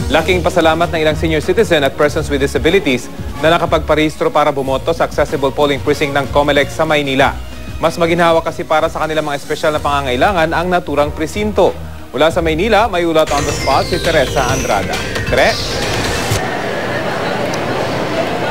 Laking pasalamat ng ilang senior citizen at persons with disabilities na nakapagparehistro para bumoto sa accessible polling precinct ng COMELEC sa Maynila. Mas maginhawa kasi para sa kanilang mga espesyal na pangangailangan ang naturang presinto. Mula sa Maynila, may ulat on the spot si Teresa Andrada.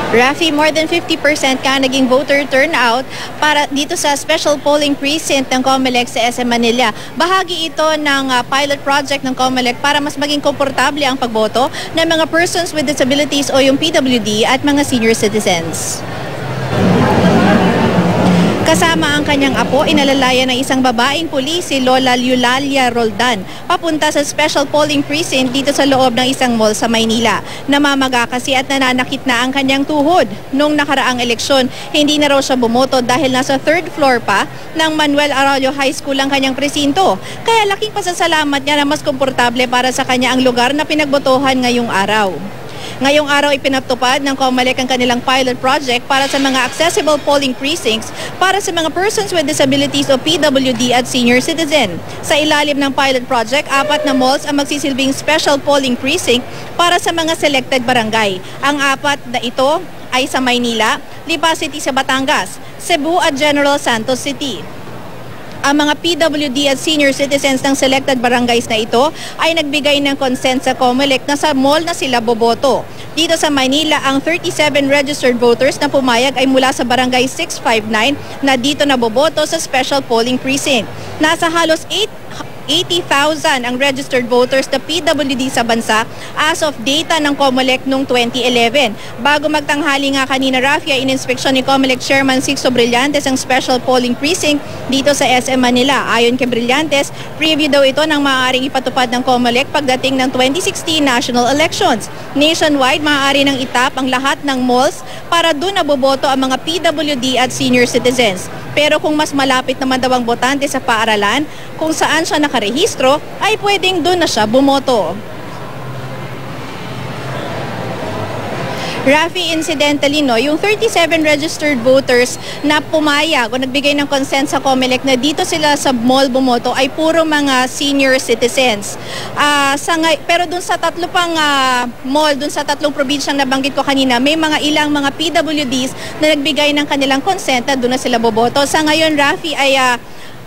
Rafi, more than 50% ka naging voter turnout para dito sa special polling precinct ng COMELEC sa SM Manila. Bahagi ito ng pilot project ng COMELEC para mas maging komportable ang pagboto ng mga persons with disabilities o yung PWD at mga senior citizens. Kasama ang kanyang apo, inalalayan ng isang babaeng pulis, si Lola Eulalia Roldan, papunta sa special polling precinct dito sa loob ng isang mall sa Maynila. Namamaga kasi at nananakit na ang kanyang tuhod. Nung nakaraang eleksyon, hindi na raw siya bumoto dahil nasa third floor pa ng Manuel Arroyo High School ang kanyang presinto. Kaya laking pasasalamat niya na mas komportable para sa kanya ang lugar na pinagbotohan ngayong araw. Ngayong araw ipinatupad ng COMELEC ang kanilang pilot project para sa mga accessible polling precincts para sa mga persons with disabilities o PWD at senior citizen. Sa ilalim ng pilot project, 4 na malls ang magsisilbing special polling precinct para sa mga selected barangay. Ang 4 na ito ay sa Maynila, Lipa City sa Batangas, Cebu at General Santos City. Ang mga PWD at senior citizens ng selected barangays na ito ay nagbigay ng consent sa COMELEC na sa mall na sila boboto. Dito sa Maynila, ang 37 registered voters na pumayag ay mula sa barangay 659 na dito na boboto sa special polling precinct. Nasa halos 80,000 ang registered voters na PWD sa bansa as of data ng COMELEC noong 2011. Bago magtanghali nga kanina, Rafi, ininspeksyon ni COMELEC Chairman Sixto Brillantes ang special polling precinct dito sa SM Manila. Ayon kay Brillantes, preview daw ito ng maaaring ipatupad ng COMELEC pagdating ng 2016 national elections. Nationwide, maaari nang itap ang lahat ng malls para doon naboboto ang mga PWD at senior citizens. Pero kung mas malapit naman daw ang botante sa paaralan, kung saan siya nakarehistro, ay pwedeng doon na siya bumoto. Rafi, incidentally, yung 37 registered voters na pumayag o nagbigay ng consent sa COMELEC na dito sila sa mall bumoto ay puro mga senior citizens. Pero dun sa tatlo pang mall, dun sa tatlong probinsyang nabanggit ko kanina, may mga ilang mga PWDs na nagbigay ng kanilang consent na doon na sila boboto. Sa ngayon, Rafi, ay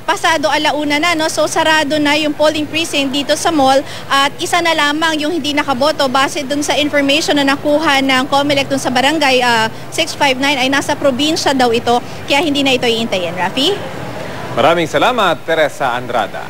pasado alauna na, so sarado na yung polling precinct dito sa mall at isa na lamang yung hindi nakaboto base dun sa information na nakuha ng COMELEC dun sa barangay 659 ay nasa probinsya daw ito, kaya hindi na ito iintayin. Rafi? Maraming salamat, Teresa Andrada.